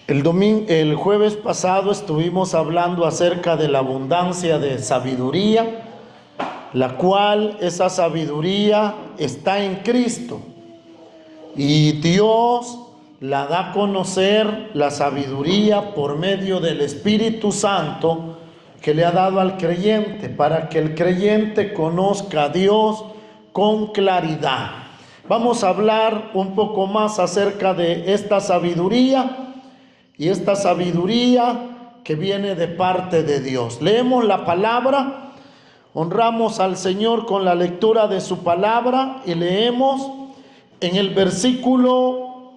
El jueves pasado estuvimos hablando acerca de la abundancia de sabiduría, la cual esa sabiduría está en Cristo. Y Dios la da a conocer, la sabiduría, por medio del Espíritu Santo que le ha dado al creyente, para que el creyente conozca a Dios con claridad. Vamos a hablar un poco más acerca de esta sabiduría, y esta sabiduría que viene de parte de Dios. Leemos la palabra, honramos al Señor con la lectura de su palabra y leemos en el versículo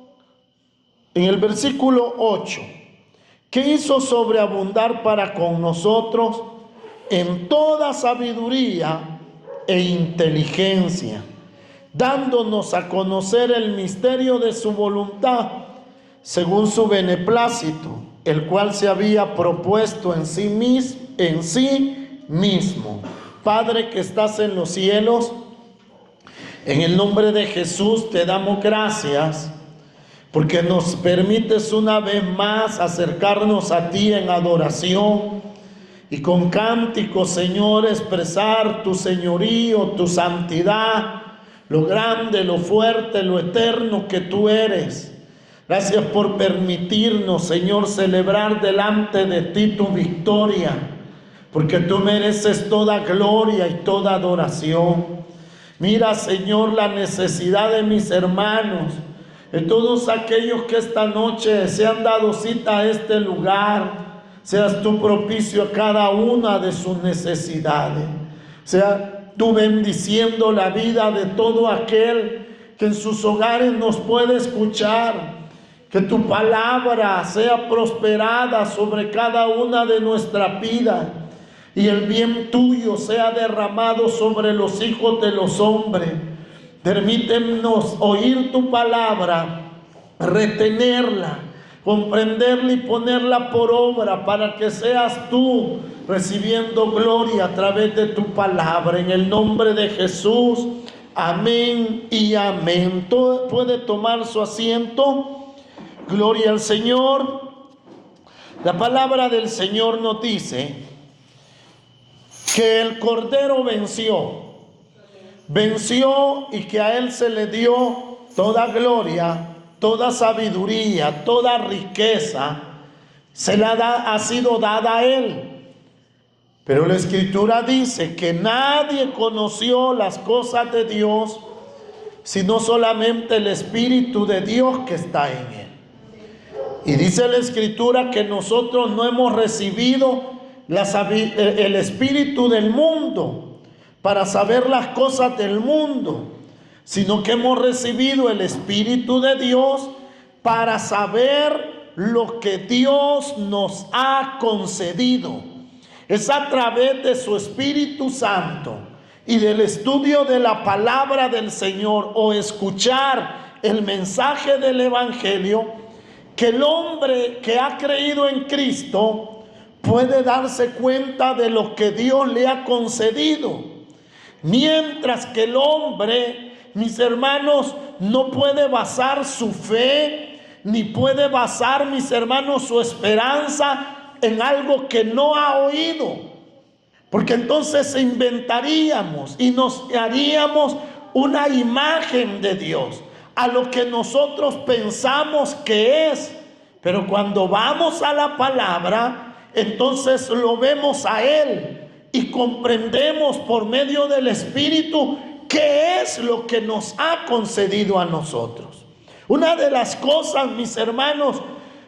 8. Que hizo sobreabundar para con nosotros en toda sabiduría e inteligencia, dándonos a conocer el misterio de su voluntad, según su beneplácito, el cual se había propuesto en sí mismo. Padre que estás en los cielos, en el nombre de Jesús te damos gracias, porque nos permites una vez más acercarnos a ti en adoración y con cánticos, Señor, expresar tu señorío, tu santidad, lo grande, lo fuerte, lo eterno que tú eres. Gracias por permitirnos, Señor, celebrar delante de ti tu victoria, porque tú mereces toda gloria y toda adoración. Mira, Señor, la necesidad de mis hermanos, de todos aquellos que esta noche se han dado cita a este lugar. Seas tú propicio a cada una de sus necesidades. Sea tú bendiciendo la vida de todo aquel que en sus hogares nos puede escuchar. Que tu palabra sea prosperada sobre cada una de nuestras vidas, y el bien tuyo sea derramado sobre los hijos de los hombres. Permítenos oír tu palabra, retenerla, comprenderla y ponerla por obra, para que seas tú recibiendo gloria a través de tu palabra. En el nombre de Jesús, amén y amén. Todo puede tomar su asiento. Gloria al Señor. La palabra del Señor nos dice que el Cordero venció y que a Él se le dio toda gloria, toda sabiduría, toda riqueza, ha sido dada a Él. Pero la Escritura dice que nadie conoció las cosas de Dios, sino solamente el Espíritu de Dios que está en Él. Y dice la Escritura que nosotros no hemos recibido el espíritu del mundo para saber las cosas del mundo, sino que hemos recibido el Espíritu de Dios para saber lo que Dios nos ha concedido. Es a través de su Espíritu Santo y del estudio de la palabra del Señor, o escuchar el mensaje del Evangelio, que el hombre que ha creído en Cristo puede darse cuenta de lo que Dios le ha concedido. Mientras que el hombre, mis hermanos, no puede basar su fe, ni puede basar, mis hermanos, su esperanza en algo que no ha oído. Porque entonces inventaríamos y nos haríamos una imagen de Dios, a lo que nosotros pensamos que es. Pero cuando vamos a la palabra, entonces lo vemos a Él y comprendemos por medio del Espíritu qué es lo que nos ha concedido a nosotros. Una de las cosas, mis hermanos,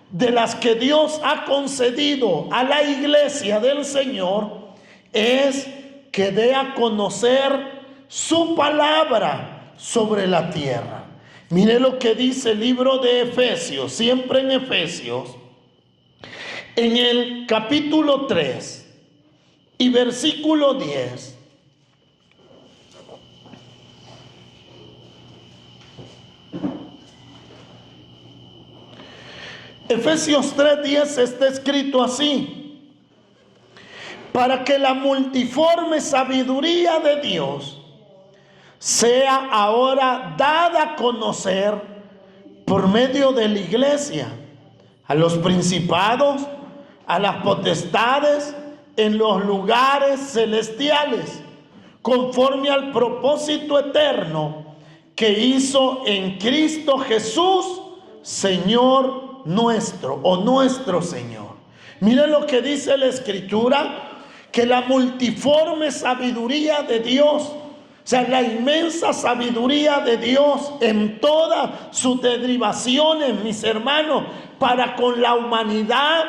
de las que Dios ha concedido a la iglesia del Señor, es que dé a conocer su palabra sobre la tierra. Mire lo que dice el libro de Efesios, siempre en Efesios, en el capítulo 3 y versículo 10. Efesios 3:10 está escrito así: para que la multiforme sabiduría de Dios sea ahora dada a conocer por medio de la iglesia, a los principados, a las potestades en los lugares celestiales, conforme al propósito eterno que hizo en Cristo Jesús, Señor nuestro, o nuestro Señor. Miren lo que dice la Escritura, que la multiforme sabiduría de Dios, o sea, la inmensa sabiduría de Dios en todas sus derivaciones, mis hermanos, para con la humanidad,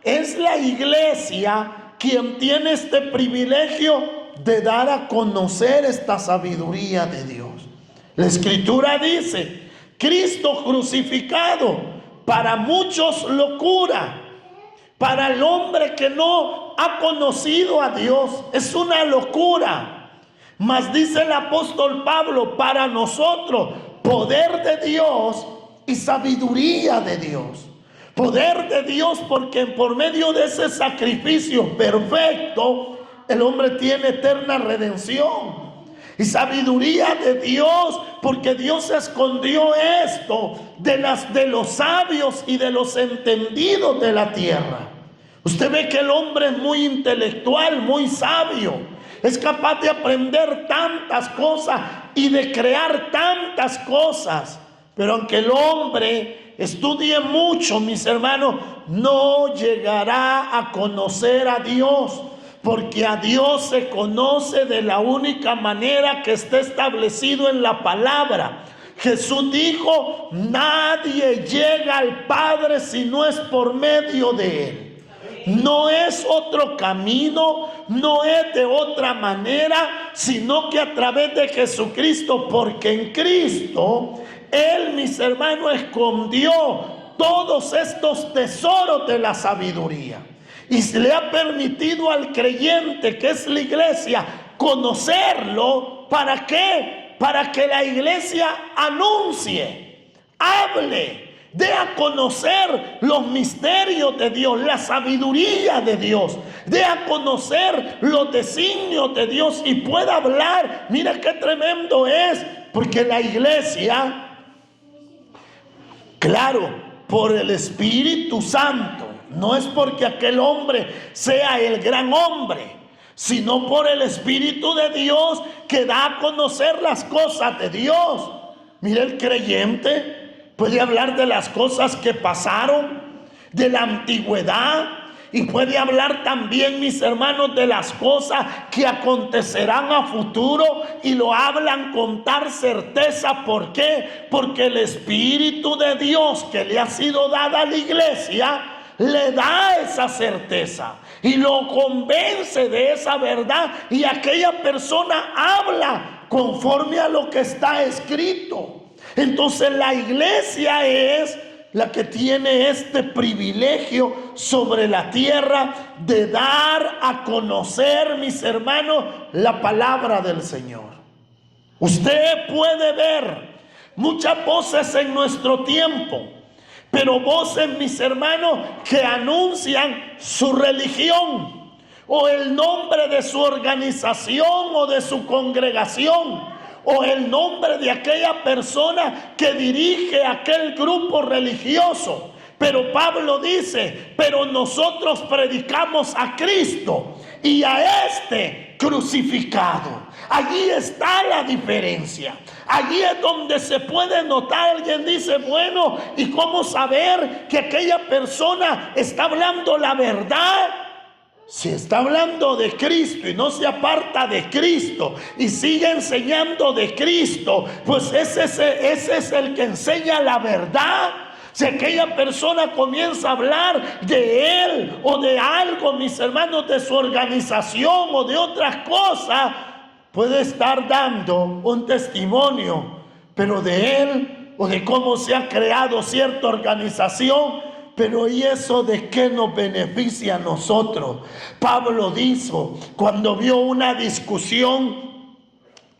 es la iglesia quien tiene este privilegio de dar a conocer esta sabiduría de Dios. La Escritura dice: Cristo crucificado, para muchos locura, para el hombre que no ha conocido a Dios es una locura. Mas dice el apóstol Pablo, para nosotros poder de Dios y sabiduría de Dios. Poder de Dios porque por medio de ese sacrificio perfecto el hombre tiene eterna redención. Y sabiduría de Dios porque Dios escondió esto de los sabios y de los entendidos de la tierra. Usted ve que el hombre es muy intelectual, muy sabio, es capaz de aprender tantas cosas y de crear tantas cosas. Pero aunque el hombre estudie mucho, mis hermanos, no llegará a conocer a Dios, porque a Dios se conoce de la única manera que está establecido en la palabra. Jesús dijo: nadie llega al Padre si no es por medio de Él. No es otro camino, no es de otra manera, sino que a través de Jesucristo, porque en Cristo Él, mis hermanos, escondió todos estos tesoros de la sabiduría. Y se le ha permitido al creyente, que es la iglesia, conocerlo. ¿Para qué? Para que la iglesia anuncie, hable, dé a conocer los misterios de Dios, la sabiduría de Dios, dé a conocer los designios de Dios y pueda hablar. Mira qué tremendo es, porque la iglesia, claro, por el Espíritu Santo, no es porque aquel hombre sea el gran hombre, sino por el Espíritu de Dios que da a conocer las cosas de Dios. Mire, el creyente puede hablar de las cosas que pasaron, de la antigüedad, y puede hablar también, mis hermanos, de las cosas que acontecerán a futuro, y lo hablan con tal certeza. ¿Por qué? Porque el Espíritu de Dios que le ha sido dada a la iglesia le da esa certeza y lo convence de esa verdad, y aquella persona habla conforme a lo que está escrito. Entonces la iglesia es la que tiene este privilegio sobre la tierra de dar a conocer, mis hermanos, la palabra del Señor. Usted puede ver muchas voces en nuestro tiempo, pero voces, mis hermanos, que anuncian su religión o el nombre de su organización o de su congregación, o el nombre de aquella persona que dirige aquel grupo religioso. Pero Pablo dice: pero nosotros predicamos a Cristo y a este crucificado. Allí está la diferencia. Allí es donde se puede notar. Alguien dice: bueno, ¿y cómo saber que aquella persona está hablando la verdad? Si está hablando de Cristo y no se aparta de Cristo y sigue enseñando de Cristo, pues ese es el que enseña la verdad. Si aquella persona comienza a hablar de él o de algo, mis hermanos, de su organización o de otras cosas, puede estar dando un testimonio, pero de él o de cómo se ha creado cierta organización. Pero ¿y eso de qué nos beneficia a nosotros? Pablo dijo, cuando vio una discusión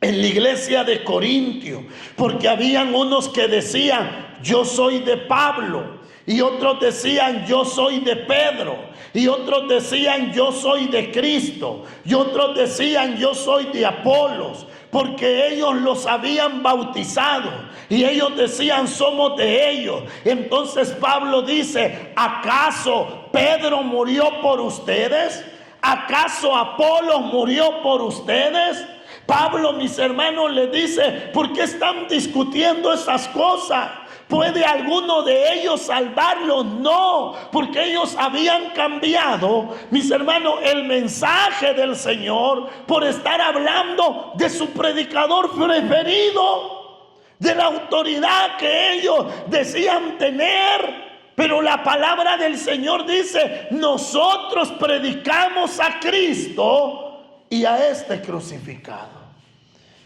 en la iglesia de Corintio, porque habían unos que decían: yo soy de Pablo, y otros decían: yo soy de Pedro, y otros decían: yo soy de Cristo, y otros decían: yo soy de Apolos. porque ellos los habían bautizado y ellos decían: somos de ellos. Entonces Pablo dice: ¿acaso Pedro murió por ustedes? ¿Acaso Apolo murió por ustedes? Pablo, mis hermanos, le dice: ¿por qué están discutiendo esas cosas? ¿Puede alguno de ellos salvarlos? No, porque ellos habían cambiado, mis hermanos, el mensaje del Señor por estar hablando de su predicador preferido, de la autoridad que ellos decían tener. Pero la palabra del Señor dice: nosotros predicamos a Cristo y a este crucificado.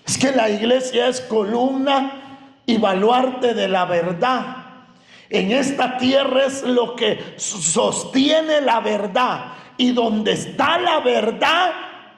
Es que la iglesia es columna y baluarte de la verdad. En esta tierra es lo que sostiene la verdad, y donde está la verdad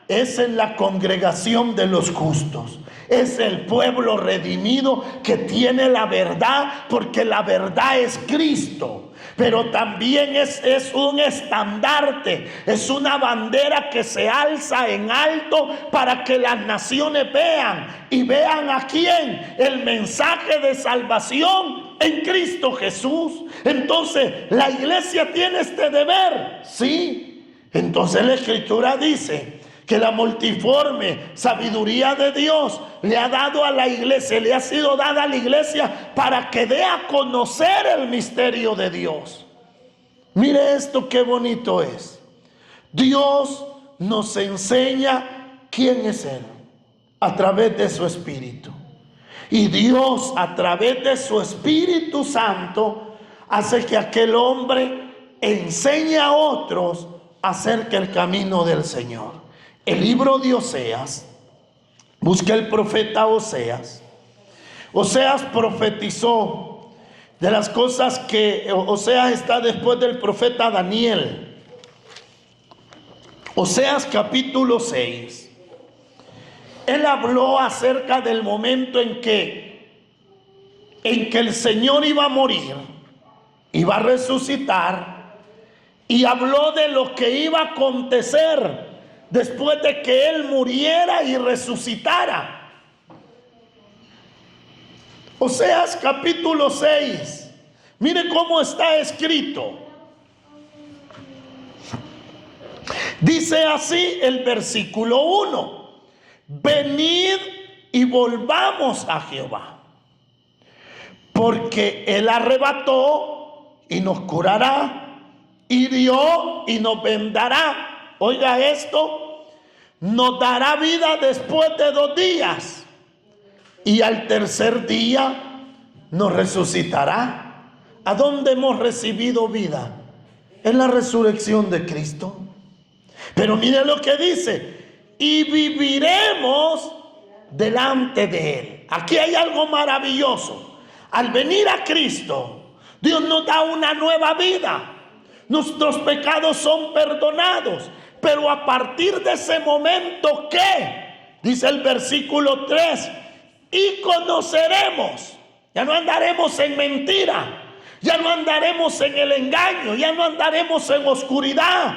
es en la congregación de los justos. Es el pueblo redimido que tiene la verdad, porque la verdad es Cristo. Pero también es un estandarte, es una bandera que se alza en alto para que las naciones vean, y vean a quién: el mensaje de salvación en Cristo Jesús. Entonces, ¿la iglesia tiene este deber? Sí. Entonces la Escritura dice que la multiforme sabiduría de Dios le ha dado a la iglesia, le ha sido dada a la iglesia para que dé a conocer el misterio de Dios. Mire esto, qué bonito es. Dios nos enseña quién es Él a través de su Espíritu. Y Dios, a través de su Espíritu Santo, hace que aquel hombre enseñe a otros acerca del camino del Señor. El libro de Oseas, busca el profeta Oseas. Oseas profetizó de las cosas que Oseas está después del profeta Daniel. Oseas capítulo 6. Él habló acerca del momento en que el Señor iba a morir, iba a resucitar, y habló de lo que iba a acontecer después de que Él muriera y resucitara. Oseas capítulo 6. Mire cómo está escrito. Dice así el versículo 1: venid y volvamos a Jehová, porque Él arrebató y nos curará, hirió y nos vendará. Oiga esto: nos dará vida después de 2 días, y al tercer día nos resucitará. ¿A dónde hemos recibido vida? En la resurrección de Cristo. Pero mire lo que dice: y viviremos delante de Él. Aquí hay algo maravilloso. Al venir a Cristo, Dios nos da una nueva vida. Nuestros pecados son perdonados. Pero a partir de ese momento, ¿qué? Dice el versículo 3: y conoceremos. Ya no andaremos en mentira, ya no andaremos en el engaño, ya no andaremos en oscuridad,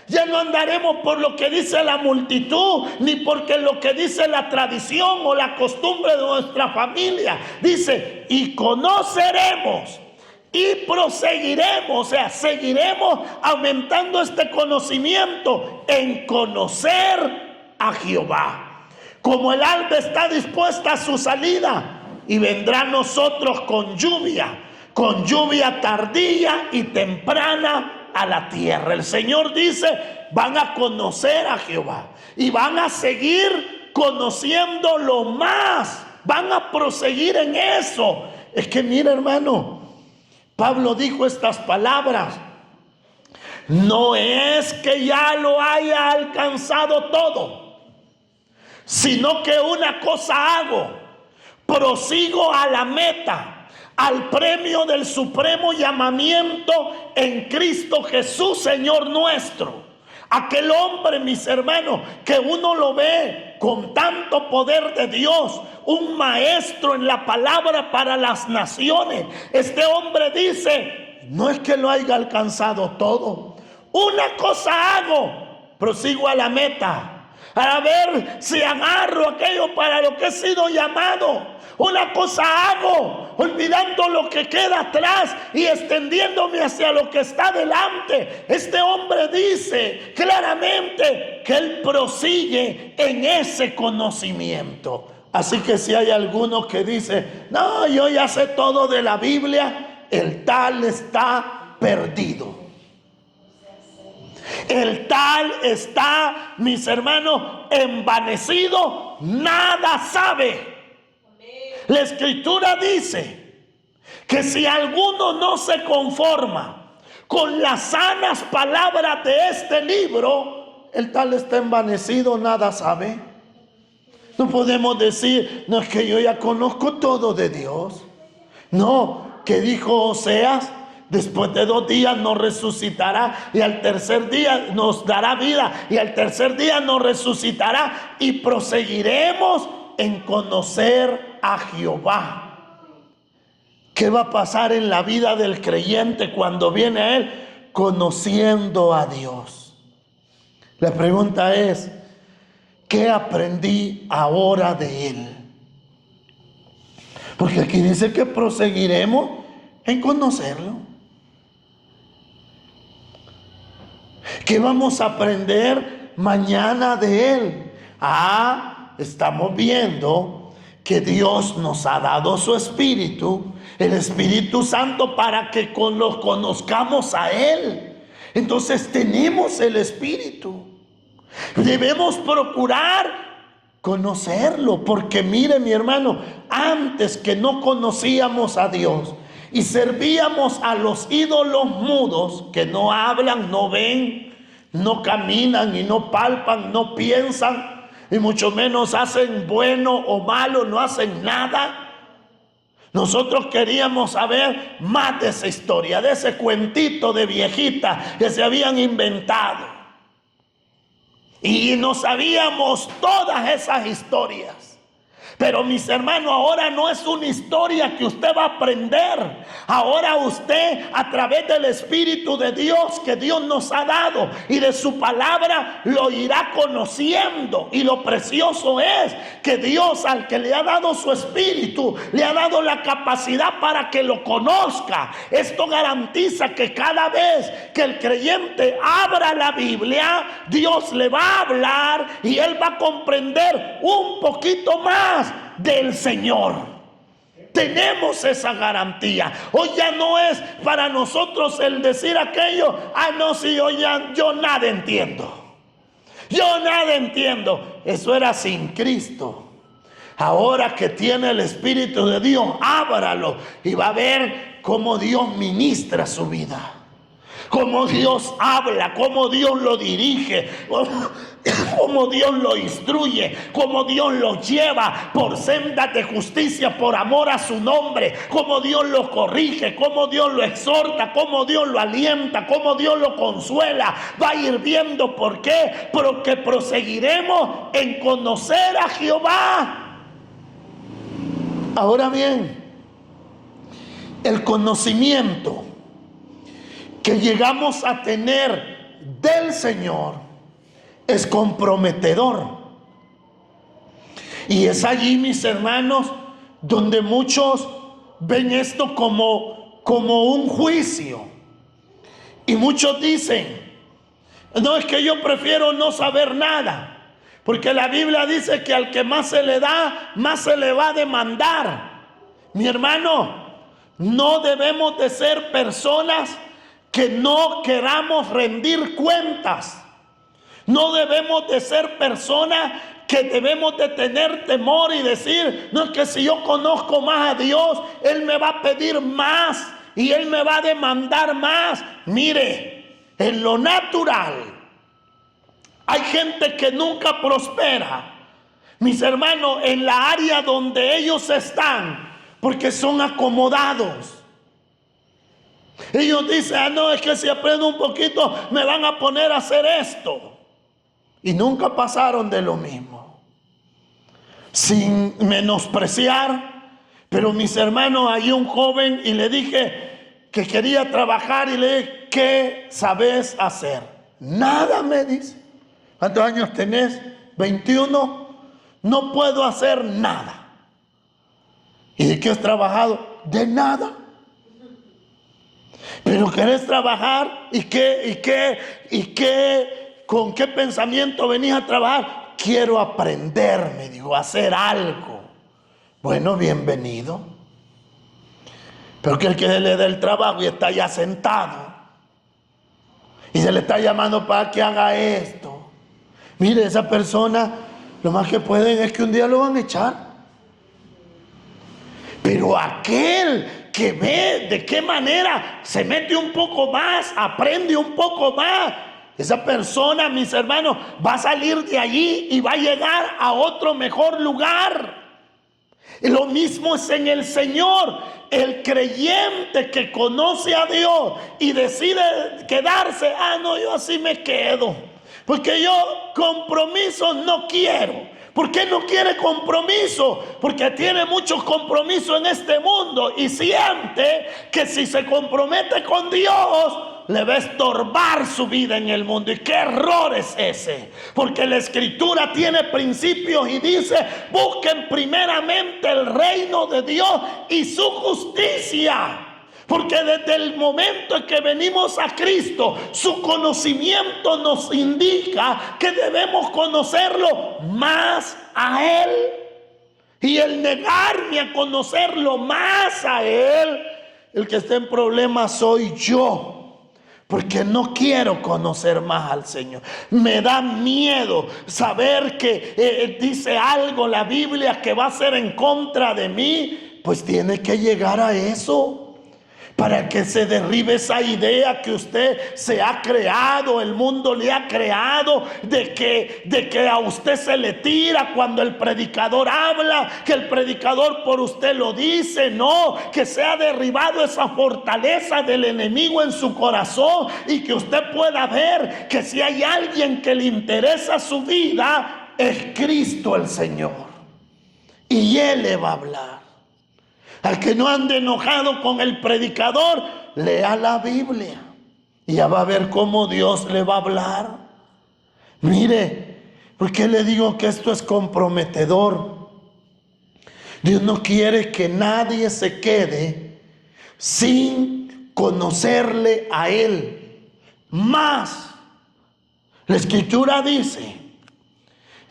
ya no andaremos por lo que dice la multitud, ni porque lo que dice la tradición o la costumbre de nuestra familia. Dice: y conoceremos. Y proseguiremos, o sea, seguiremos aumentando este conocimiento en conocer a Jehová. Como el alba está dispuesta a su salida, y vendrá a nosotros con lluvia tardía y temprana a la tierra. El Señor dice: van a conocer a Jehová y van a seguir conociéndolo más, van a proseguir en eso. Es que mira, hermano, Pablo dijo estas palabras: no es que ya lo haya alcanzado todo, sino que una cosa hago: prosigo a la meta, al premio del supremo llamamiento en Cristo Jesús, Señor nuestro. Aquel hombre, mis hermanos, que uno lo ve con tanto poder de Dios, un maestro en la palabra para las naciones. Este hombre dice: no es que lo haya alcanzado todo, una cosa hago: prosigo a la meta, para ver si agarro aquello para lo que he sido llamado. Una cosa hago, olvidando lo que queda atrás y extendiéndome hacia lo que está delante. Este hombre dice claramente que él prosigue en ese conocimiento. Así que si hay alguno que dice, no, yo ya sé todo de la Biblia, el tal está perdido. El tal está, mis hermanos, envanecido, nada sabe. La Escritura dice que si alguno no se conforma con las sanas palabras de este libro, el tal está envanecido, nada sabe. No podemos decir, no, es que yo ya conozco todo de Dios. No, que dijo Oseas, después de 2 días nos resucitará y al tercer día nos dará vida y al tercer día nos resucitará y proseguiremos en conocer a Jehová. ¿Qué va a pasar en la vida del creyente cuando viene a él? Conociendo a Dios. La pregunta es, ¿qué aprendí ahora de él? Porque aquí dice que proseguiremos en conocerlo. ¿Qué vamos a aprender mañana de él? Estamos viendo que Dios nos ha dado su Espíritu, el Espíritu Santo, para que los conozcamos a Él. Entonces tenemos el Espíritu. Debemos procurar conocerlo, porque mire, mi hermano, antes que no conocíamos a Dios y servíamos a los ídolos mudos que no hablan, no ven, no caminan y no palpan, no piensan, y mucho menos hacen bueno o malo, no hacen nada. Nosotros queríamos saber más de esa historia, de ese cuentito de viejita que se habían inventado. Y no sabíamos todas esas historias. Pero mis hermanos, ahora no es una historia que usted va a aprender. Ahora usted, a través del Espíritu de Dios que Dios nos ha dado y de su palabra, lo irá conociendo. Y lo precioso es que Dios, al que le ha dado su Espíritu, le ha dado la capacidad para que lo conozca. Esto garantiza que cada vez que el creyente abra la Biblia, Dios le va a hablar y él va a comprender un poquito más del Señor. Tenemos esa garantía. Hoy ya no es para nosotros el decir aquello, no, si yo nada entiendo. Yo nada entiendo. Eso era sin Cristo. Ahora que tiene el Espíritu de Dios, ábralo y va a ver cómo Dios ministra su vida. Cómo Dios habla, cómo Dios lo dirige, cómo Dios lo instruye, cómo Dios lo lleva por sendas de justicia, por amor a su nombre, cómo Dios lo corrige, cómo Dios lo exhorta, cómo Dios lo alienta, cómo Dios lo consuela. Va a ir viendo por qué, porque proseguiremos en conocer a Jehová. Ahora bien, el conocimiento que llegamos a tener del Señor es comprometedor. Y es allí, mis hermanos, donde muchos ven esto como un juicio. Y muchos dicen, no, es que yo prefiero no saber nada, porque la Biblia dice que al que más se le da, más se le va a demandar. Mi hermano, no debemos de ser personas que no queramos rendir cuentas. No debemos de ser personas que debemos de tener temor y decir, no, es que si yo conozco más a Dios, Él me va a pedir más y Él me va a demandar más. Mire, en lo natural hay gente que nunca prospera, mis hermanos, en la área donde ellos están, porque son acomodados. Ellos dicen, no, es que si aprendo un poquito me van a poner a hacer esto. Y nunca pasaron de lo mismo. Sin menospreciar, pero mis hermanos, hay un joven y le dije que quería trabajar y le dije, ¿qué sabes hacer? Nada, me dice. ¿Cuántos años tenés? 21, no puedo hacer nada. ¿Y de qué has trabajado? De nada. Pero querés trabajar y ¿con qué pensamiento venís a trabajar? Quiero aprender, me dijo, a hacer algo. Bueno, bienvenido. Pero que el que le dé el trabajo y está ya sentado y se le está llamando para que haga esto. Mire, esa persona, lo más que pueden es que un día lo van a echar. Pero aquel que ve de qué manera se mete un poco más, aprende un poco más, esa persona, mis hermanos, va a salir de allí y va a llegar a otro mejor lugar. Lo mismo es en el Señor. El creyente que conoce a Dios y decide quedarse, no, yo así me quedo, porque yo compromisos no quiero. ¿Por qué no quiere compromiso? Porque tiene muchos compromisos en este mundo y siente que si se compromete con Dios le va a estorbar su vida en el mundo. ¿Y qué error es ese? Porque la Escritura tiene principios y dice: busquen primeramente el reino de Dios y su justicia. Porque desde el momento en que venimos a Cristo, su conocimiento nos indica que debemos conocerlo más a Él. Y el negarme a conocerlo más a Él, el que está en problemas soy yo. Porque no quiero conocer más al Señor. Me da miedo saber que dice algo la Biblia que va a ser en contra de mí. Pues tiene que llegar a eso, para que se derribe esa idea que usted se ha creado, el mundo le ha creado, de que a usted se le tira cuando el predicador habla, que el predicador por usted lo dice. No, que se ha derribado esa fortaleza del enemigo en su corazón y que usted pueda ver que si hay alguien que le interesa su vida, es Cristo el Señor. Y Él le va a hablar. Al que no ande enojado con el predicador, lea la Biblia y ya va a ver cómo Dios le va a hablar. Mire, ¿por qué le digo que esto es comprometedor? Dios no quiere que nadie se quede sin conocerle a Él. Más, la Escritura dice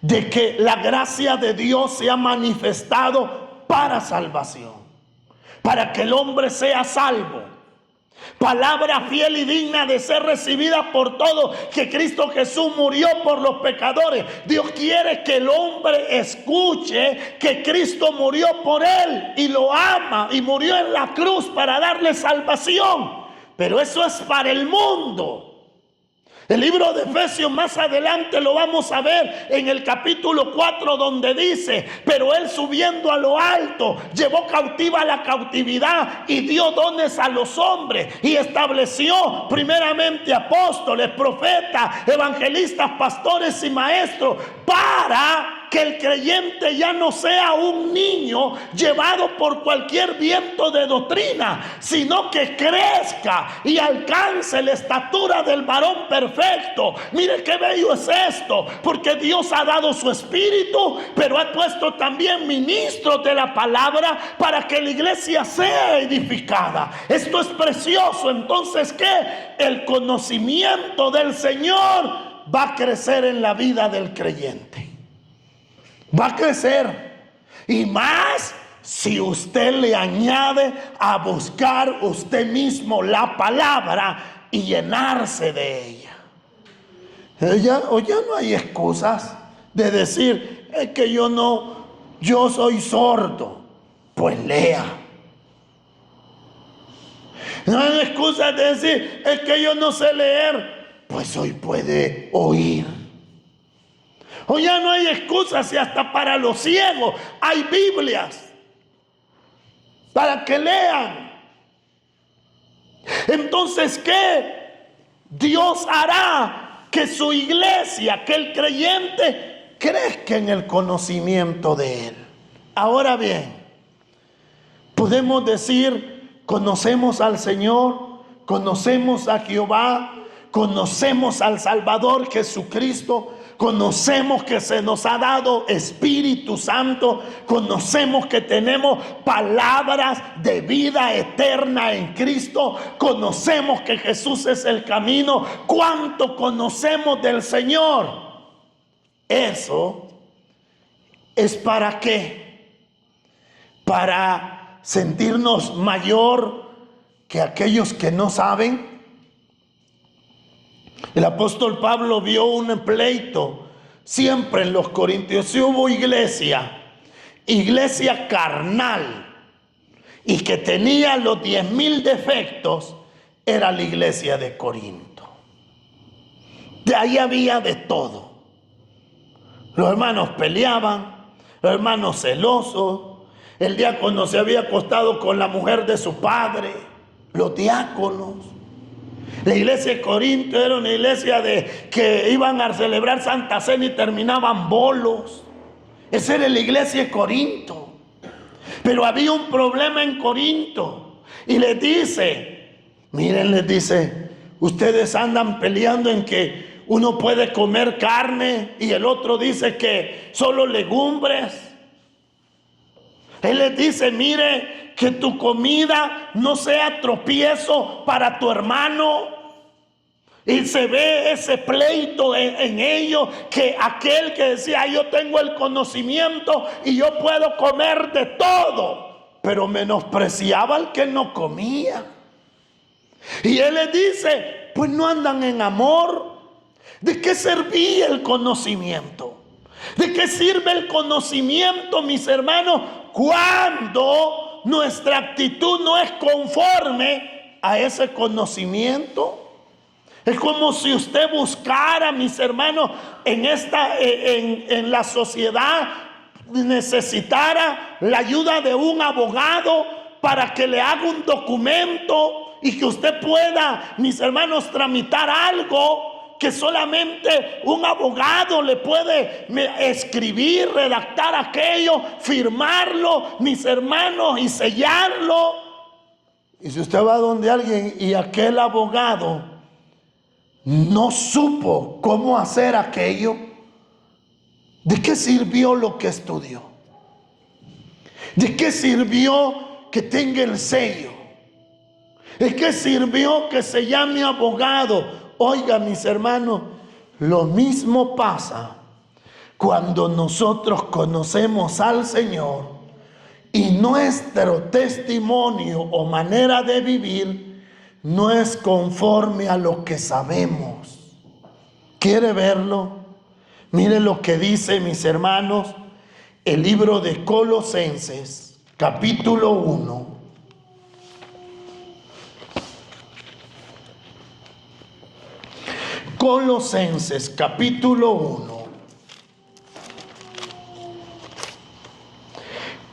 de que la gracia de Dios se ha manifestado para salvación, para que el hombre sea salvo. Palabra fiel y digna de ser recibida por todos, que Cristo Jesús murió por los pecadores. Dios quiere que el hombre escuche que Cristo murió por él y lo ama y murió en la cruz para darle salvación. Pero eso es para el mundo. El libro de Efesios más adelante lo vamos a ver en el capítulo 4, donde dice: pero él, subiendo a lo alto, llevó cautiva la cautividad y dio dones a los hombres y estableció primeramente apóstoles, profetas, evangelistas, pastores y maestros, para que el creyente ya no sea un niño llevado por cualquier viento de doctrina, sino que crezca y alcance la estatura del varón perfecto. Mire qué bello es esto, porque Dios ha dado su espíritu, pero ha puesto también ministros de la palabra para que la iglesia sea edificada. Esto es precioso. Entonces, ¿qué? El conocimiento del Señor va a crecer en la vida del creyente. Va a crecer. Y más si usted le añade a buscar usted mismo la palabra y llenarse de ella. Ya no hay excusas de decir: es que yo soy sordo. Pues lea. No hay excusas de decir: es que yo no sé leer. Pues hoy puede oír. O ya no hay excusas, y hasta para los ciegos hay Biblias para que lean. Entonces, ¿qué? Dios hará que su iglesia, que el creyente crezca en el conocimiento de Él. Ahora bien, podemos decir: conocemos al Señor, conocemos a Jehová, conocemos al Salvador Jesucristo. conocemos que se nos ha dado Espíritu Santo, conocemos que tenemos palabras de vida eterna en Cristo, conocemos que Jesús es el camino. ¿Cuánto conocemos del Señor? Eso es ¿para qué? Para sentirnos mayor que aquellos que no saben. El apóstol Pablo vio un pleito siempre en los Corintios. Si hubo iglesia carnal y que tenía los 10,000 defectos, era la iglesia de Corinto. De ahí había de todo. Los hermanos peleaban, los hermanos celosos, el diácono se había acostado con la mujer de su padre, los diáconos. La iglesia de Corinto era una iglesia que iban a celebrar Santa Cena y terminaban bolos. Esa era la iglesia de Corinto. Pero había un problema en Corinto. Y les dice, miren, les dice, ustedes andan peleando en que uno puede comer carne y el otro dice que solo legumbres. Él les dice, mire, que tu comida no sea tropiezo para tu hermano. Y se ve ese pleito en ellos, que aquel que decía, yo tengo el conocimiento y yo puedo comer de todo, pero menospreciaba al que no comía. Y él les dice, pues no andan en amor. ¿De qué servía el conocimiento? ¿De qué sirve el conocimiento, mis hermanos, cuando nuestra actitud no es conforme a ese conocimiento? Es como si usted buscara, mis hermanos, en la sociedad, necesitara la ayuda de un abogado para que le haga un documento y que usted pueda, mis hermanos, tramitar algo que solamente un abogado le puede escribir, redactar aquello, firmarlo, mis hermanos, y sellarlo. Y si usted va donde alguien y aquel abogado no supo cómo hacer aquello, ¿de qué sirvió lo que estudió? ¿De qué sirvió que tenga el sello? ¿De qué sirvió que se llame abogado? Oiga, mis hermanos, lo mismo pasa cuando nosotros conocemos al Señor y nuestro testimonio o manera de vivir no es conforme a lo que sabemos. ¿Quiere verlo? Mire lo que dice, mis hermanos, el libro de Colosenses, capítulo 1. Colosenses, capítulo 1.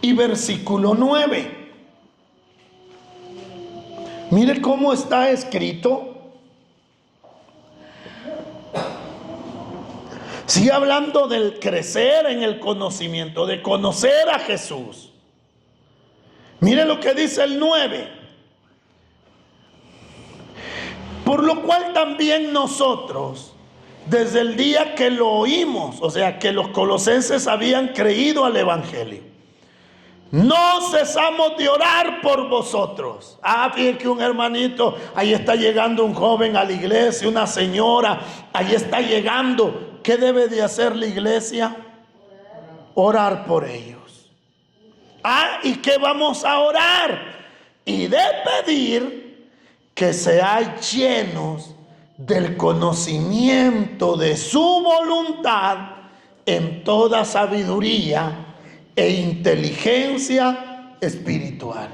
Y versículo 9. Mire cómo está escrito. Sigue hablando del crecer en el conocimiento, de conocer a Jesús. Mire lo que dice el 9. Por lo cual también nosotros, desde el día que lo oímos, o sea, que los colosenses habían creído al Evangelio, no cesamos de orar por vosotros. Fíjense que un hermanito, ahí está llegando un joven a la iglesia, una señora, ahí está llegando. ¿Qué debe de hacer la iglesia? Orar por ellos. ¿Y qué vamos a orar? Y de pedir que seáis llenos del conocimiento de su voluntad en toda sabiduría e inteligencia espiritual.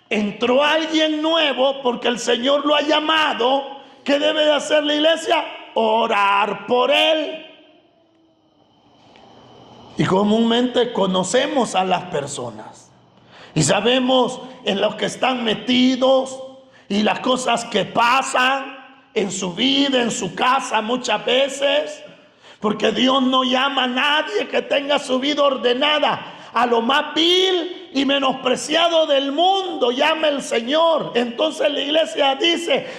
Entró alguien nuevo porque el Señor lo ha llamado. ¿Qué debe de hacer la iglesia? Orar por él. Y comúnmente conocemos a las personas y sabemos en lo que están metidos y las cosas que pasan en su vida, en su casa muchas veces, porque Dios no llama a nadie que tenga su vida ordenada. A lo más vil y menospreciado del mundo, llama el Señor. Entonces la iglesia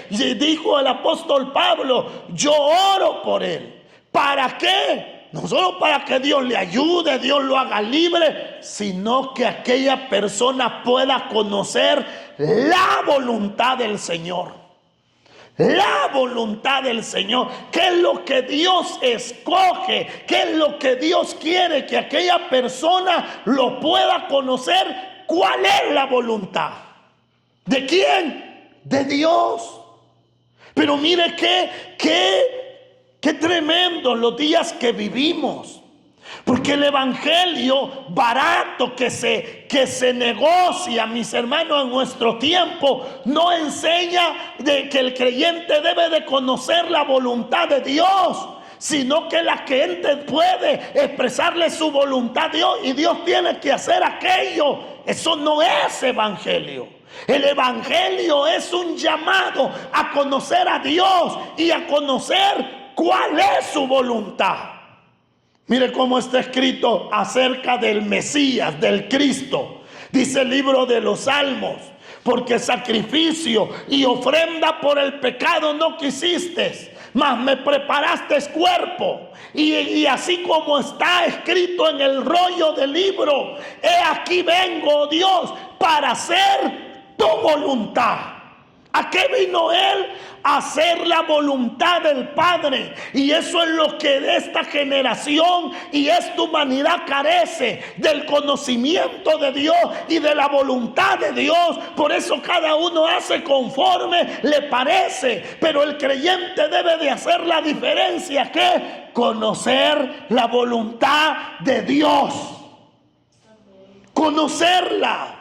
dijo el apóstol Pablo, yo oro por él. ¿Para qué? No solo para que Dios le ayude, Dios lo haga libre, sino que aquella persona pueda conocer la voluntad del Señor. La voluntad del Señor. ¿Qué es lo que Dios escoge? ¿Qué es lo que Dios quiere? Que aquella persona lo pueda conocer. ¿Cuál es la voluntad? ¿De quién? De Dios. Pero mire qué tremendo los días que vivimos. Porque el evangelio barato que se negocia, mis hermanos, en nuestro tiempo, no enseña de que el creyente debe de conocer la voluntad de Dios, sino que la gente puede expresarle su voluntad a Dios y Dios tiene que hacer aquello. Eso no es evangelio. El evangelio es un llamado a conocer a Dios y a conocer cuál es su voluntad. Mire cómo está escrito acerca del Mesías, del Cristo. Dice el libro de los Salmos: porque sacrificio y ofrenda por el pecado no quisiste, mas me preparaste cuerpo. Y así como está escrito en el rollo del libro, he aquí vengo, Dios, para hacer tu voluntad. ¿A qué vino él? A hacer la voluntad del Padre. Y eso es lo que esta generación y esta humanidad carece, del conocimiento de Dios y de la voluntad de Dios. Por eso cada uno hace conforme le parece. Pero el creyente debe de hacer la diferencia, que conocer la voluntad de Dios. Conocerla.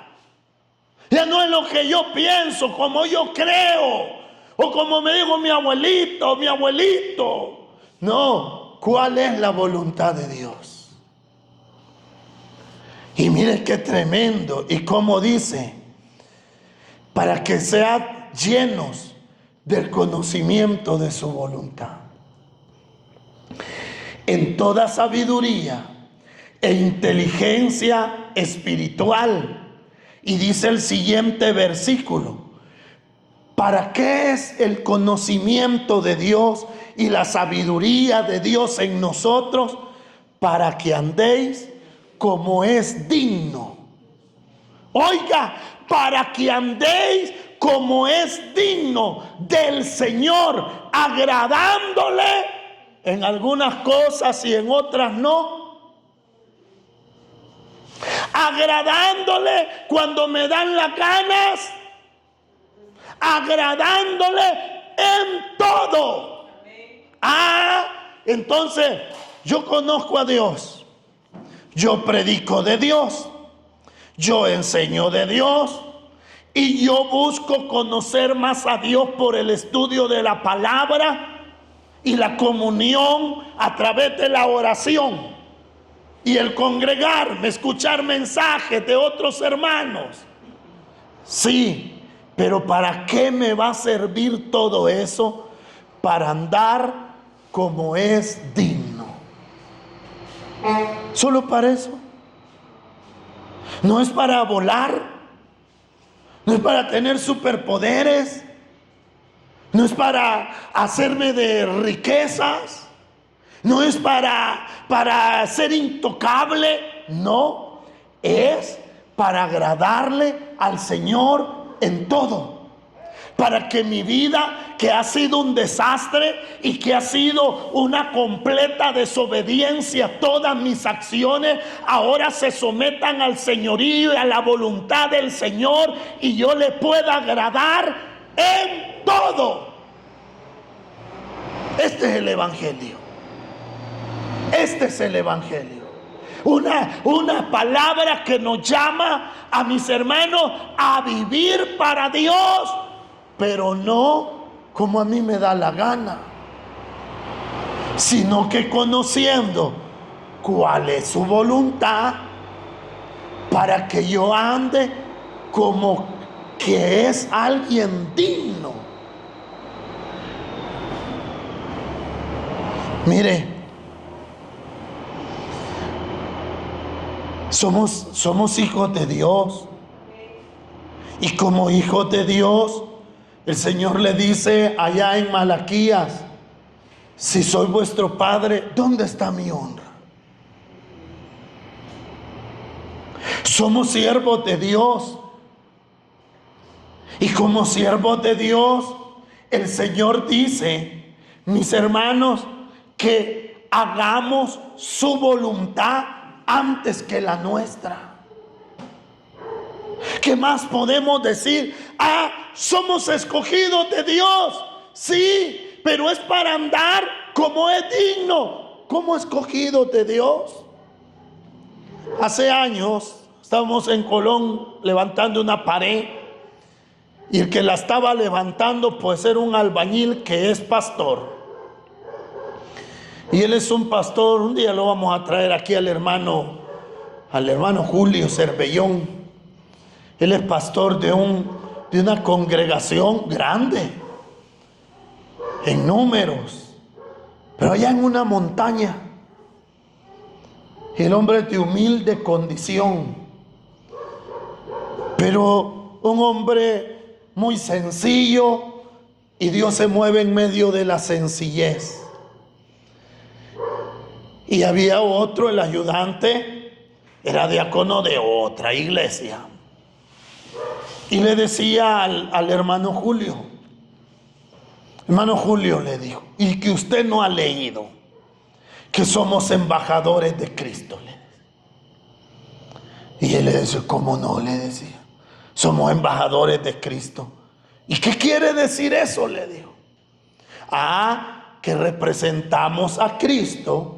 Ya no es lo que yo pienso, como yo creo, o como me dijo mi abuelito, mi abuelito. No, ¿cuál es la voluntad de Dios? Y mire qué tremendo, y como dice, para que sean llenos del conocimiento de su voluntad, en toda sabiduría e inteligencia espiritual. Y dice el siguiente versículo: ¿para qué es el conocimiento de Dios y la sabiduría de Dios en nosotros? Para que andéis como es digno. Oiga, para que andéis como es digno del Señor, agradándole en algunas cosas y en otras no. Agradándole cuando me dan las ganas, agradándole en todo. Entonces yo conozco a Dios, yo predico de Dios, yo enseño de Dios, y yo busco conocer más a Dios por el estudio de la palabra y la comunión a través de la oración. Y el congregarme, escuchar mensajes de otros hermanos. Sí, pero ¿para qué me va a servir todo eso? Para andar como es digno. Solo para eso. No es para volar. No es para tener superpoderes. No es para hacerme de riquezas. No es para ser intocable, no, es para agradarle al Señor en todo. Para que mi vida, que ha sido un desastre y que ha sido una completa desobediencia, todas mis acciones ahora se sometan al señorío y a la voluntad del Señor, y yo le pueda agradar en todo. Este es el evangelio. Este es el evangelio. Una palabra que nos llama a mis hermanos a vivir para Dios, pero no como a mí me da la gana, sino que conociendo cuál es su voluntad, para que yo ande como que es alguien digno. Mire, Somos hijos de Dios. Y como hijos de Dios, el Señor le dice allá en Malaquías: si soy vuestro Padre, ¿dónde está mi honra? Somos siervos de Dios. Y como siervos de Dios, el Señor dice: mis hermanos, que hagamos su voluntad antes que la nuestra. ¿Qué más podemos decir? Somos escogidos de Dios. Sí, pero es para andar como es digno, como escogidos de Dios. Hace años estábamos en Colón levantando una pared, y el que la estaba levantando pues era un albañil que es pastor. Y él es un pastor. Un día lo vamos a traer aquí al hermano Julio Cervellón. Él es pastor de una congregación grande en números, pero allá en una montaña. El hombre es de humilde condición, pero un hombre muy sencillo, y Dios se mueve en medio de la sencillez. Y había otro, el ayudante, era diácono de otra iglesia. Y le decía al hermano Julio: hermano Julio, le dijo, y que usted no ha leído que somos embajadores de Cristo. Y él le decía: ¿cómo no? Le decía: somos embajadores de Cristo. ¿Y qué quiere decir eso? Le dijo: que representamos a Cristo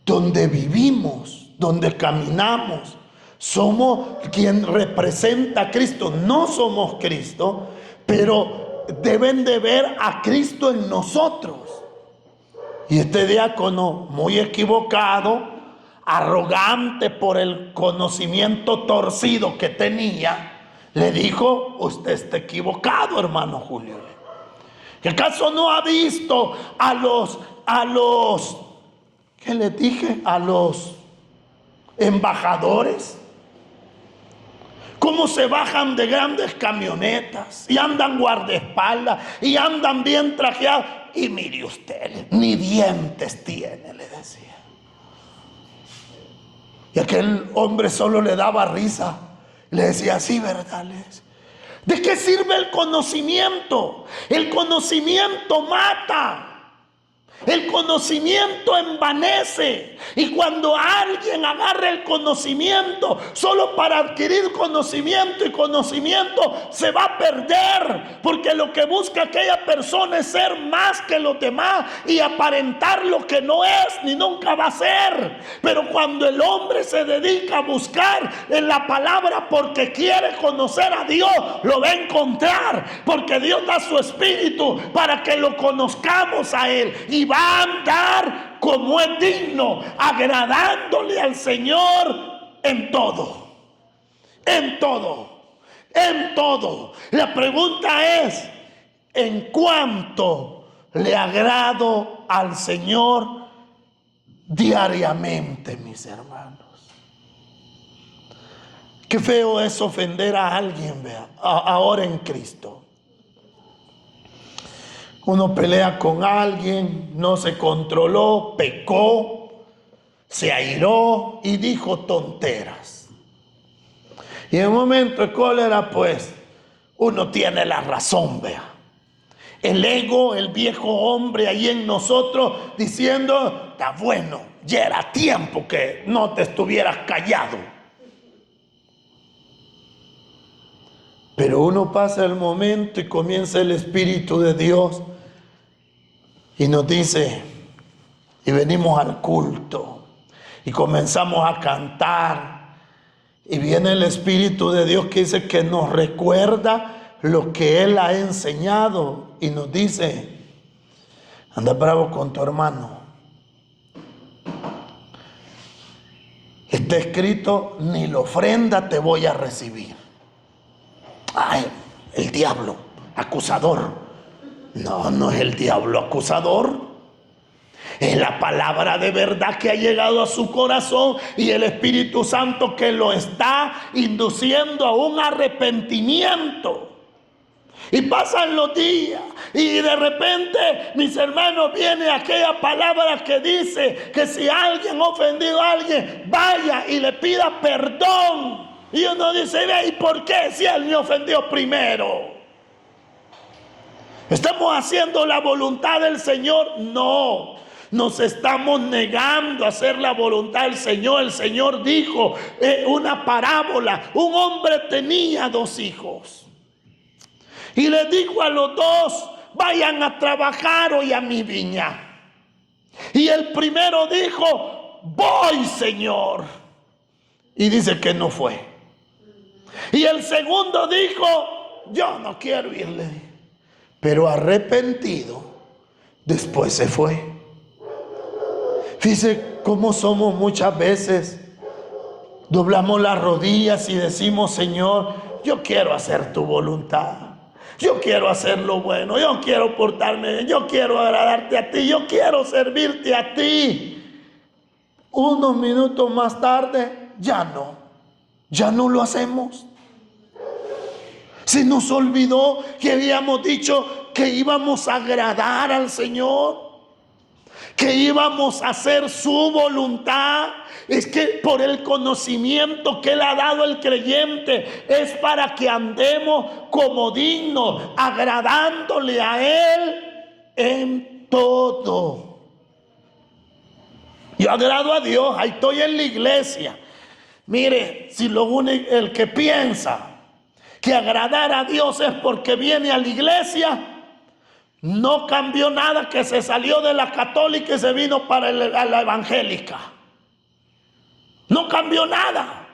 donde vivimos, donde caminamos. Somos quien representa a Cristo. No somos Cristo, pero deben de ver a Cristo en nosotros. Y este diácono, muy equivocado, arrogante por el conocimiento torcido que tenía, le dijo: usted está equivocado, hermano Julio. ¿Qué acaso no ha visto a los ¿qué le dije? A los embajadores, cómo se bajan de grandes camionetas y andan guardaespaldas y andan bien trajeados. Y mire usted, ni dientes tiene, le decía. Y aquel hombre solo le daba risa. Le decía: sí, ¿verdad? Le decía: ¿de qué sirve el conocimiento? El conocimiento mata. El conocimiento envanece. Y cuando alguien agarra el conocimiento solo para adquirir conocimiento, y conocimiento se va a perder, porque lo que busca aquella persona es ser más que los demás y aparentar lo que no es ni nunca va a ser. Pero cuando el hombre se dedica a buscar en la palabra porque quiere conocer a Dios, lo va a encontrar, porque Dios da su espíritu para que lo conozcamos a Él, y va a andar como es digno, agradándole al Señor en todo. En todo. En todo. La pregunta es: ¿en cuánto le agrado al Señor diariamente, mis hermanos? Qué feo es ofender a alguien, vea, ahora en Cristo. Uno pelea con alguien, no se controló, pecó, se airó y dijo tonteras. Y en un momento de cólera, pues, uno tiene la razón, vea. El ego, el viejo hombre ahí en nosotros diciendo: está bueno, ya era tiempo que no te estuvieras callado. Pero uno pasa el momento y comienza el Espíritu de Dios y nos dice, y venimos al culto y comenzamos a cantar, y viene el Espíritu de Dios que dice que nos recuerda lo que Él ha enseñado y nos dice: anda bravo con tu hermano. Está escrito: ni la ofrenda te voy a recibir. Ay, el diablo acusador. No, no es el diablo acusador. Es la palabra de verdad que ha llegado a su corazón y el Espíritu Santo que lo está induciendo a un arrepentimiento. Y pasan los días y de repente, mis hermanos, viene aquella palabra que dice que si alguien ha ofendido a alguien, vaya y le pida perdón. Y uno dice, ¿y por qué si él me ofendió primero? ¿Estamos haciendo la voluntad del Señor? No. Nos estamos negando a hacer la voluntad del Señor. El Señor dijo una parábola. Un hombre tenía 2 hijos. Y le dijo a los 2, vayan a trabajar hoy a mi viña. Y el primero dijo, voy, Señor. Y dice que no fue. Y el segundo dijo, yo no quiero irle. Pero arrepentido, después se fue. Fíjese cómo somos muchas veces. Doblamos las rodillas y decimos, Señor, yo quiero hacer tu voluntad. Yo quiero hacer lo bueno, yo quiero portarme bien, yo quiero agradarte a ti, yo quiero servirte a ti. Unos minutos más tarde, ya no lo hacemos. Se nos olvidó que habíamos dicho que íbamos a agradar al Señor, que íbamos a hacer su voluntad. Es que por el conocimiento que Él ha dado al creyente es para que andemos como dignos, agradándole a Él en todo. Yo agrado a Dios, ahí estoy en la iglesia. Mire, si el que piensa que agradar a Dios es porque viene a la iglesia, no cambió nada, que se salió de la católica y se vino para la evangélica. No cambió nada.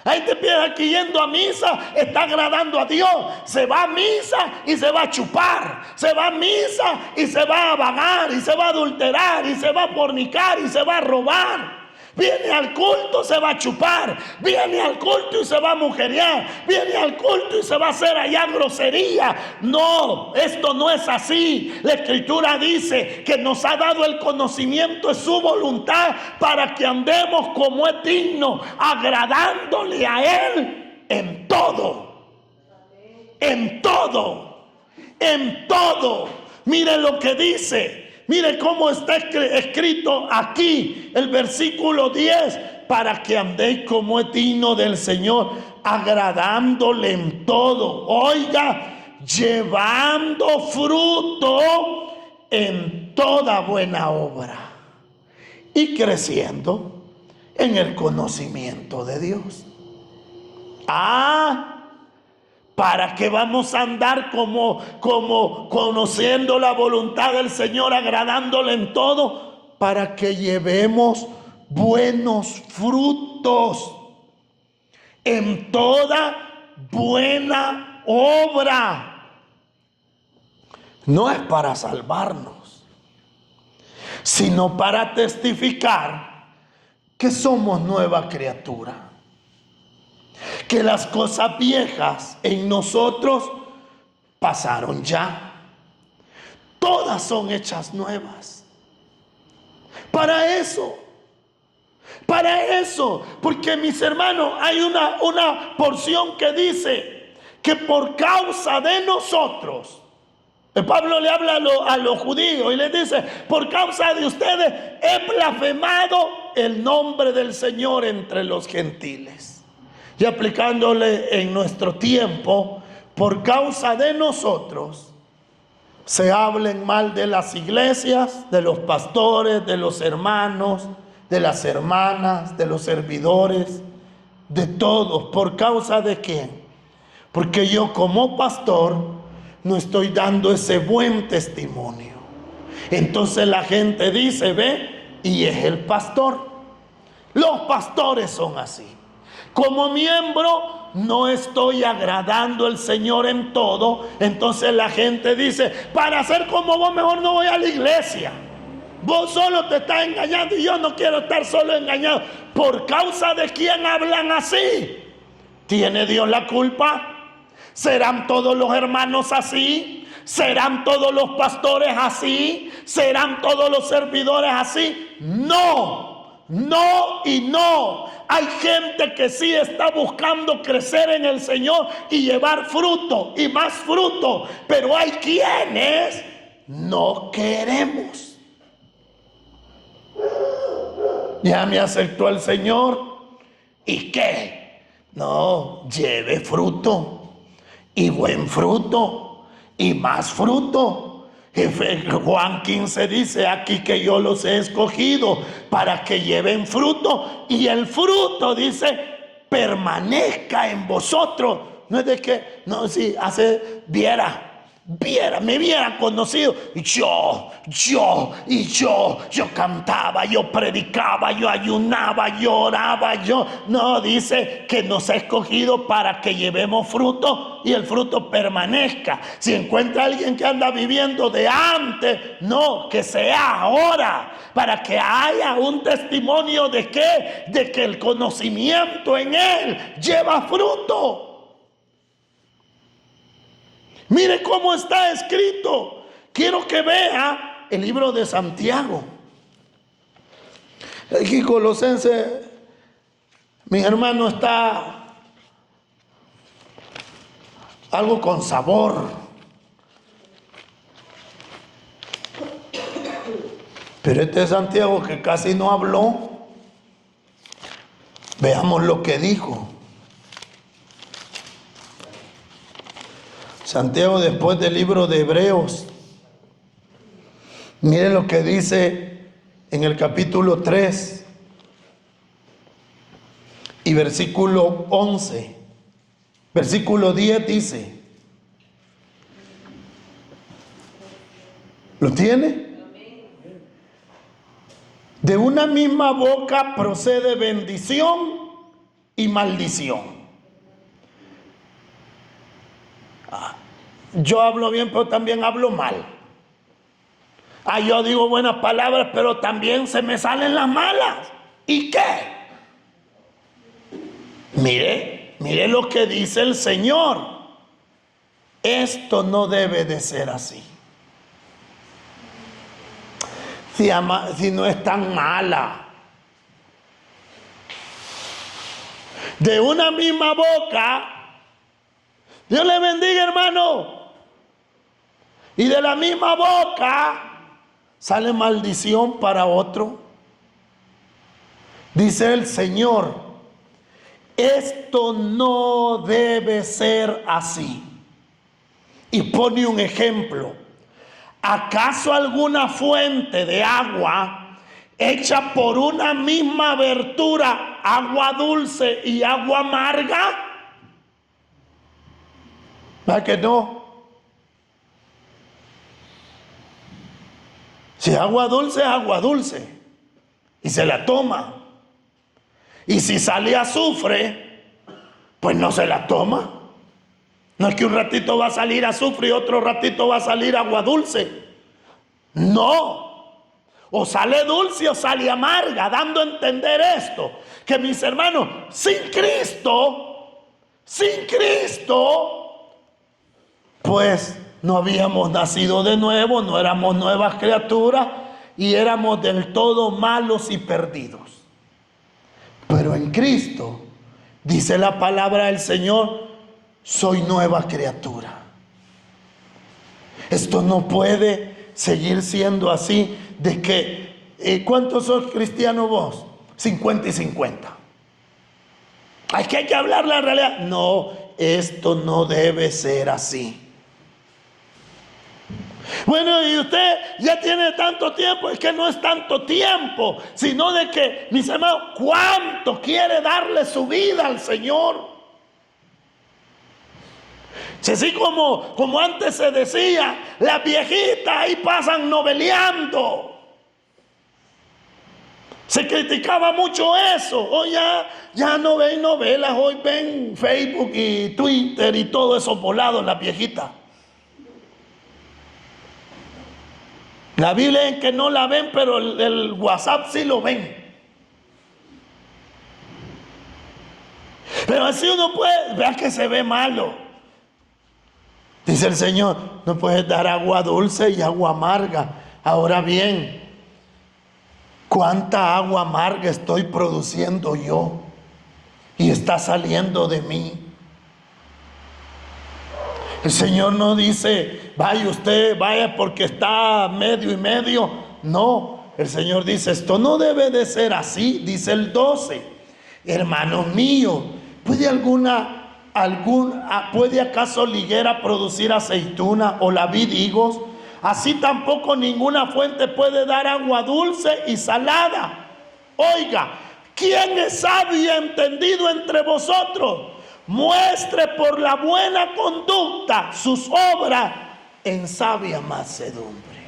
Ahí te empieza aquí yendo a misa, está agradando a Dios. Se va a misa y se va a chupar. Se va a misa y se va a vagar, y se va a adulterar, y se va a fornicar, y se va a robar. Viene al culto, se va a chupar. Viene al culto y se va a mujerear. Viene al culto y se va a hacer allá grosería. No, esto no es así. La Escritura dice que nos ha dado el conocimiento de su voluntad para que andemos como es digno, agradándole a Él en todo. En todo. En todo. Mire lo que dice. Mire cómo está escrito aquí el versículo 10. Para que andéis como es digno del Señor, agradándole en todo. Oiga, llevando fruto en toda buena obra y creciendo en el conocimiento de Dios. ¿Para qué vamos a andar como conociendo la voluntad del Señor, agradándole en todo? Para que llevemos buenos frutos en toda buena obra. No es para salvarnos, sino para testificar que somos nueva criatura. Que las cosas viejas en nosotros pasaron ya. Todas son hechas nuevas. Para eso, porque mis hermanos, hay una porción que dice que por causa de nosotros, Pablo le habla a los judíos y les dice, por causa de ustedes he blasfemado el nombre del Señor entre los gentiles. Y aplicándole en nuestro tiempo, por causa de nosotros, se hablen mal de las iglesias, de los pastores, de los hermanos, de las hermanas, de los servidores, de todos. ¿Por causa de quién? Porque yo como pastor no estoy dando ese buen testimonio. Entonces la gente dice, ve, y es el pastor. Los pastores son así. Como miembro no estoy agradando al Señor en todo. Entonces la gente dice, para ser como vos mejor no voy a la iglesia. Vos solo te estás engañando y yo no quiero estar solo engañado. ¿Por causa de quién hablan así? ¿Tiene Dios la culpa? ¿Serán todos los hermanos así? ¿Serán todos los pastores así? ¿Serán todos los servidores así? No, no y no. Hay gente que sí está buscando crecer en el Señor y llevar fruto y más fruto, pero hay quienes no queremos. Ya me aceptó el Señor. ¿Y qué? No, lleve fruto y buen fruto y más fruto. Juan 15 dice: aquí que yo los he escogido para que lleven fruto, y el fruto, dice, permanezca en vosotros. No es de que, no, si me hubiera conocido, yo cantaba, yo predicaba, yo ayunaba, yo oraba, no, dice que nos ha escogido para que llevemos fruto y el fruto permanezca. Si encuentra alguien que anda viviendo de antes, no, que sea ahora, para que haya un testimonio de que el conocimiento en él lleva fruto. Mire cómo está escrito. Quiero que vea el libro de Santiago. Aquí Colosenses, mi hermano, está algo con sabor. Pero este es Santiago que casi no habló. Veamos lo que dijo. Santiago, después del libro de Hebreos, miren lo que dice en el capítulo 3 y versículo 11. Versículo 10 dice, ¿lo tiene? De una misma boca procede bendición y maldición. Yo hablo bien, pero también hablo mal. Yo digo buenas palabras, pero también se me salen las malas. ¿Y qué? Mire lo que dice el Señor. Esto no debe de ser así. Si no es tan mala. De una misma boca, Dios le bendiga, hermano. Y de la misma boca sale maldición para otro. Dice el Señor, esto no debe ser así. Y pone un ejemplo. ¿Acaso alguna fuente de agua hecha por una misma abertura, agua dulce y agua amarga? ¿Verdad que no? Si agua dulce, es agua dulce. Y se la toma. Y si sale azufre, pues no se la toma. No es que un ratito va a salir azufre y otro ratito va a salir agua dulce. No. O sale dulce o sale amarga, dando a entender esto. Que mis hermanos, sin Cristo, pues no habíamos nacido de nuevo, no éramos nuevas criaturas y éramos del todo malos y perdidos. Pero en Cristo, dice la palabra del Señor, soy nueva criatura. Esto no puede seguir siendo así de que, ¿cuántos sos cristianos vos? 50 y 50. Hay que hablar la realidad. No, esto no debe ser así. Bueno, y usted ya tiene tanto tiempo. Es que no es tanto tiempo, sino de que, mis hermanos, ¿cuánto quiere darle su vida al Señor? Si así como antes se decía, las viejitas ahí pasan noveleando. Se criticaba mucho eso. Hoy ya no ven novelas, hoy ven Facebook y Twitter y todo eso volado, las viejitas. La Biblia es que no la ven, pero el WhatsApp sí lo ven. Pero así uno puede ver que se ve malo. Dice el Señor, no puedes dar agua dulce y agua amarga. Ahora bien, ¿cuánta agua amarga estoy produciendo yo? Y está saliendo de mí. El Señor no dice, vaya usted, vaya porque está medio y medio. No, el Señor dice, esto no debe de ser así. Dice el 12, hermanos míos, ¿puede acaso la higuera producir aceituna o la vid higos? Así tampoco ninguna fuente puede dar agua dulce y salada. Oiga, ¿quién es sabio y entendido entre vosotros? Muestre por la buena conducta sus obras en sabia mansedumbre.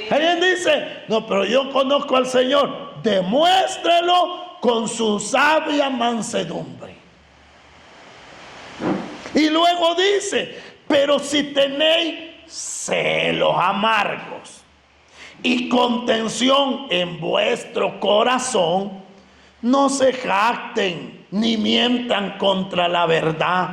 Alguien dice, no, pero yo conozco al Señor. Demuéstrelo con su sabia mansedumbre. Y luego dice, pero si tenéis celos amargos y contención en vuestro corazón, no se jacten ni mientan contra la verdad,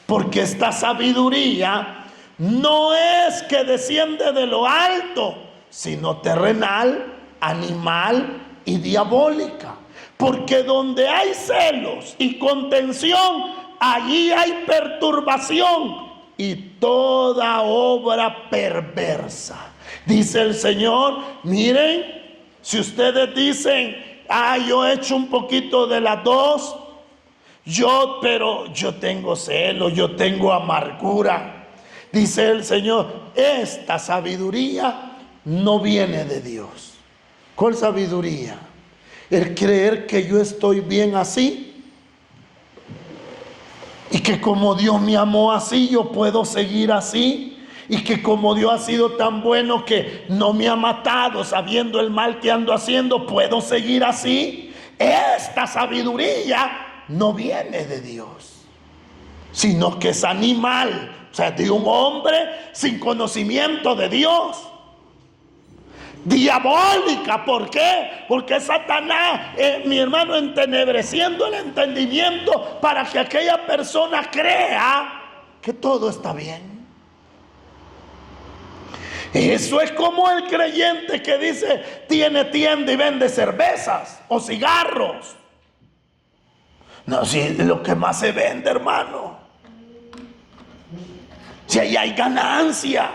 porque esta sabiduría no es que desciende de lo alto, sino terrenal, animal y diabólica. Porque donde hay celos y contención, allí hay perturbación y toda obra perversa. Dice el Señor, miren, si ustedes dicen, yo he hecho un poquito de las dos, pero yo tengo celo, yo tengo amargura. Dice el Señor, esta sabiduría no viene de Dios. ¿Cuál sabiduría? El creer que yo estoy bien así y que como Dios me amó así, yo puedo seguir así. Y que como Dios ha sido tan bueno que no me ha matado sabiendo el mal que ando haciendo, puedo seguir así. Esta sabiduría no viene de Dios, sino que es animal, o sea, de un hombre sin conocimiento de Dios. Diabólica, ¿por qué? Porque Satanás, mi hermano, entenebreciendo el entendimiento para que aquella persona crea que todo está bien. Eso es como el creyente que dice, tiene tienda y vende cervezas o cigarros. No, si es lo que más se vende, hermano. Si ahí hay ganancia.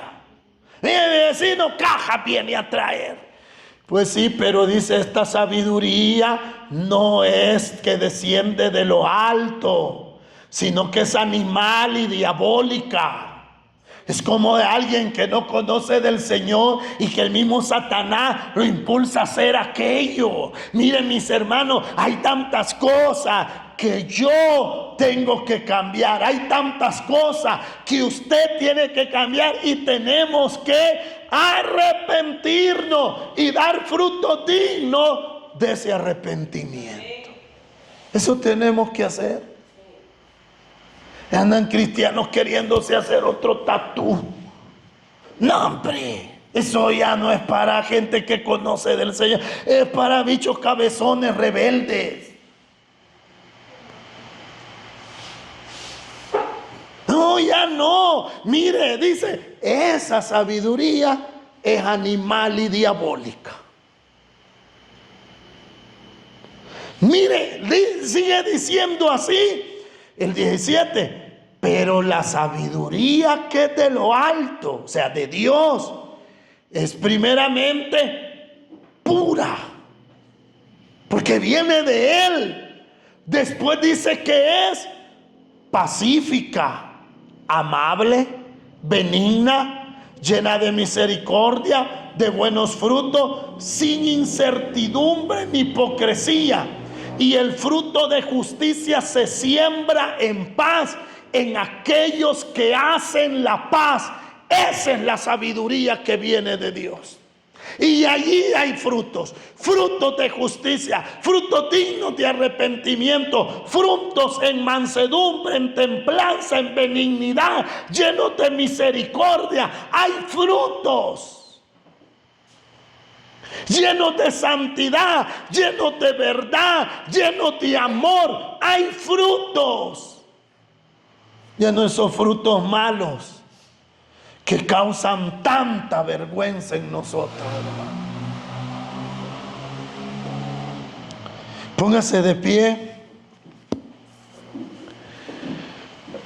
Mi vecino caja viene a traer. Pues sí, pero dice, esta sabiduría no es que desciende de lo alto, sino que es animal y diabólica. Es como de alguien que no conoce del Señor y que el mismo Satanás lo impulsa a hacer aquello. Miren, mis hermanos, hay tantas cosas que yo tengo que cambiar. Hay tantas cosas que usted tiene que cambiar y tenemos que arrepentirnos y dar fruto digno de ese arrepentimiento. Eso tenemos que hacer. Andan cristianos queriéndose hacer otro tatú. No, hombre, eso ya no es para gente que conoce del Señor, es para bichos cabezones rebeldes. No, ya no. Mire, dice, esa sabiduría es animal y diabólica. Mire, sigue diciendo así. El 17, pero la sabiduría que es de lo alto, o sea, de Dios, es primeramente pura, porque viene de Él. Después dice que es pacífica, amable, benigna, llena de misericordia, de buenos frutos, sin incertidumbre ni hipocresía. Y el fruto de justicia se siembra en paz en aquellos que hacen la paz. Esa es la sabiduría que viene de Dios. Y allí hay frutos de justicia, frutos dignos de arrepentimiento, frutos en mansedumbre, en templanza, en benignidad, llenos de misericordia. Hay frutos llenos de santidad, llenos de verdad, llenos de amor. Hay frutos, ya no esos frutos malos, que causan tanta vergüenza en nosotros, hermano. Póngase de pie.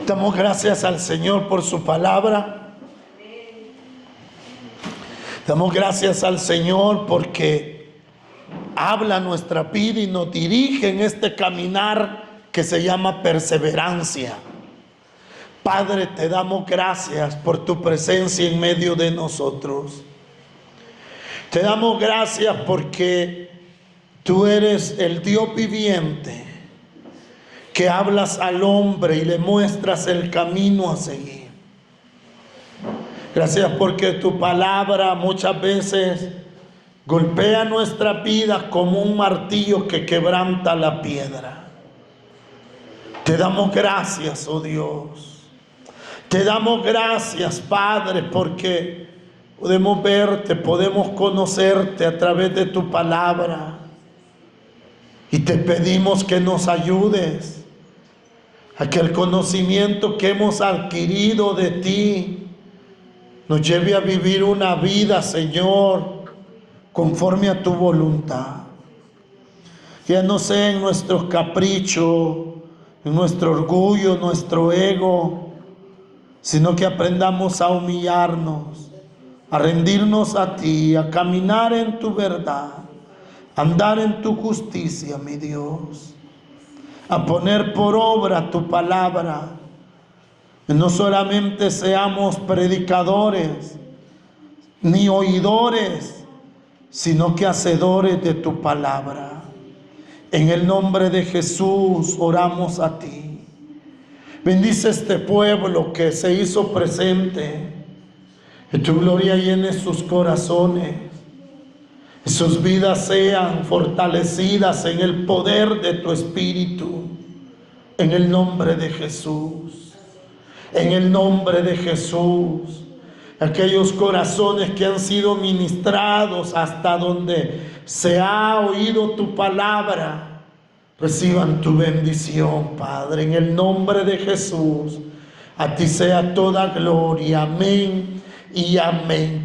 Damos gracias al Señor por su palabra. Damos gracias al Señor porque habla nuestra vida y nos dirige en este caminar que se llama perseverancia. Padre, te damos gracias por tu presencia en medio de nosotros. Te damos gracias porque tú eres el Dios viviente que hablas al hombre y le muestras el camino a seguir. Gracias porque tu palabra muchas veces golpea nuestra vida como un martillo que quebranta la piedra. Te damos gracias, oh Dios. Te damos gracias, Padre, porque podemos verte, podemos conocerte a través de tu palabra. Y te pedimos que nos ayudes a que el conocimiento que hemos adquirido de ti nos lleve a vivir una vida, Señor, conforme a tu voluntad. Ya no sea en nuestros caprichos, en nuestro orgullo, nuestro ego, sino que aprendamos a humillarnos, a rendirnos a ti, a caminar en tu verdad, a andar en tu justicia, mi Dios, a poner por obra tu palabra. Y no solamente seamos predicadores ni oidores, sino que hacedores de tu palabra. En el nombre de Jesús oramos a ti. Bendice este pueblo que se hizo presente. Que tu gloria llene sus corazones. Que sus vidas sean fortalecidas en el poder de tu Espíritu. En el nombre de Jesús. En el nombre de Jesús. Aquellos corazones que han sido ministrados hasta donde se ha oído tu palabra, reciban tu bendición, Padre, en el nombre de Jesús. A ti sea toda gloria. Amén y amén.